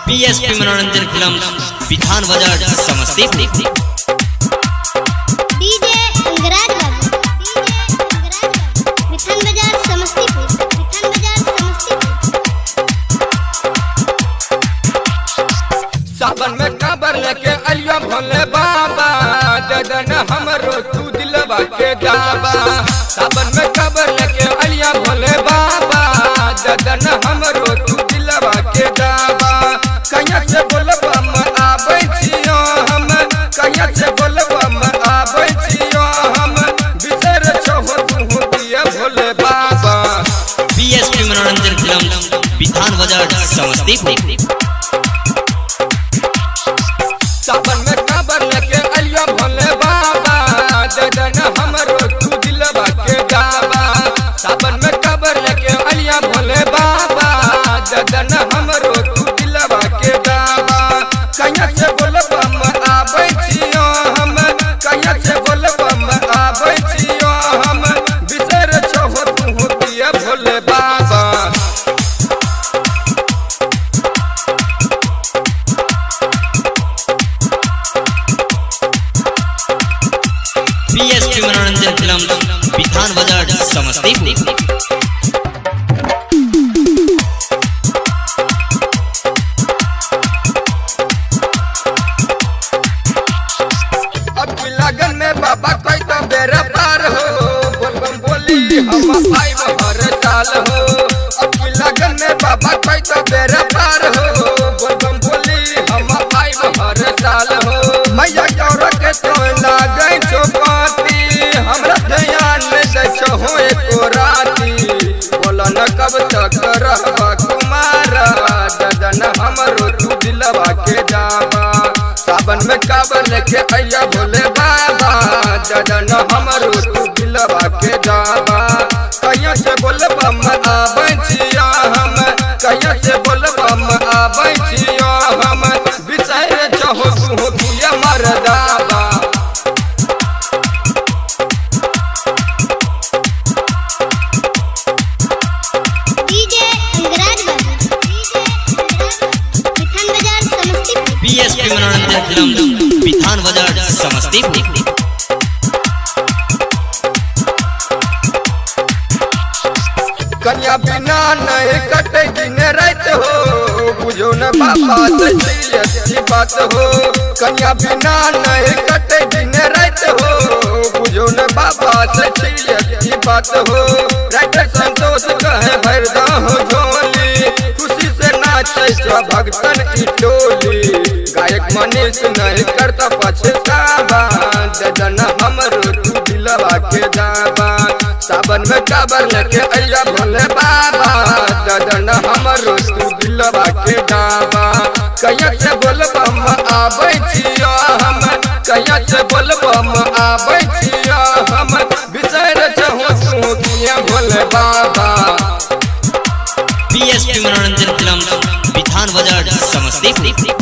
BSP मनोरंजन film विधान बाजार समस्तीपुर। डीजे अंगराज बाबू, विधान बाजार समस्तीपुर, विधान बाजार समस्तीपुर। सावन में काबर लेके अलिया भोले बाबा, ददन हमरो तू दिलवा के दावा। सावन में काबर लेके अलिया भोले बाबा, ददन हमरो तू दिलवा के दावा। कहिया से बोलबा हम आबै छियो हम, कहिया से बोलबा हम आबै छियो हम, बिसर छहो तू दिया भोले बाबा। बीएसपी मनोरंजन फिल्म विधान बाजार समस्तीपुर। सावन में काबर लेके अलिया भोले बाबा, ददन हमरो तू दिलवा के दावा। सावन में काबर लेके अलिया भोले बाबा, ददन हमरो तू दिलवा के दावा। कहिया से बोलबा हम आबै छियो हम, कहिया से बोलबा हम आबै छियो हम, बिसर छहो तू दिया भोले बाबा। बीएसपी मनोरंजन फिल्म विधान बाजार समस्तीपुर। अब लगन में बाबा कोई तो बेरा पार हो, बोलबम बोली हम आई हर साल हो। अब लगन में बाबा कोई तो बेरा पार हो, बोलबम बोली हम आई हर साल हो। मैया गौर के तो लागे चौपाती, हमरा ध्यान में दे छो एको राती। बोला न कब तक रहबा कुमारा, ददन हमरो तू दिलवा के जावा। सावन में काबर लेके अइया भोले बाबा, ददन हमरो तू दिलवा के जावा। कहिया से बोलबा हम आबै छिया हम, कहिया से बोलबा हम आबै छिया हम, बिसर छहो तू किया मरदावा। डीजे अंगराज बाबू, विधान बाजार समस्तीपुर। बीएसपी मनोरंजन फिल्म विधान बाजार समस्तीपुर। कन्या बिना नहीं कटे दिन रात हो, बुझो न बाबा सीरियस की बात हो। कन्या बिना नहीं कटे दिन रात हो, बुझो न बाबा सीरियस की बात हो। राइटर संतोष कहे भरदा हो झोली, खुशी से नाचे भक्तन की टोली। गायक मनीष नहीं करता पछतावा, ददन हमरो तू दिलवा के जावा। सावन में काबर लेके अइया भोले बाबा, ददन हमरो तू दिलवा के जावा। कहिया से बोलबा हम आबै छियो हम, कहिया से बोलबा हम आबै छियो हम, बिसर छहो तू किया भोले बाबा। बीएसपी मनोरंजन फिल्म विधान बाजार समस्तीपुर।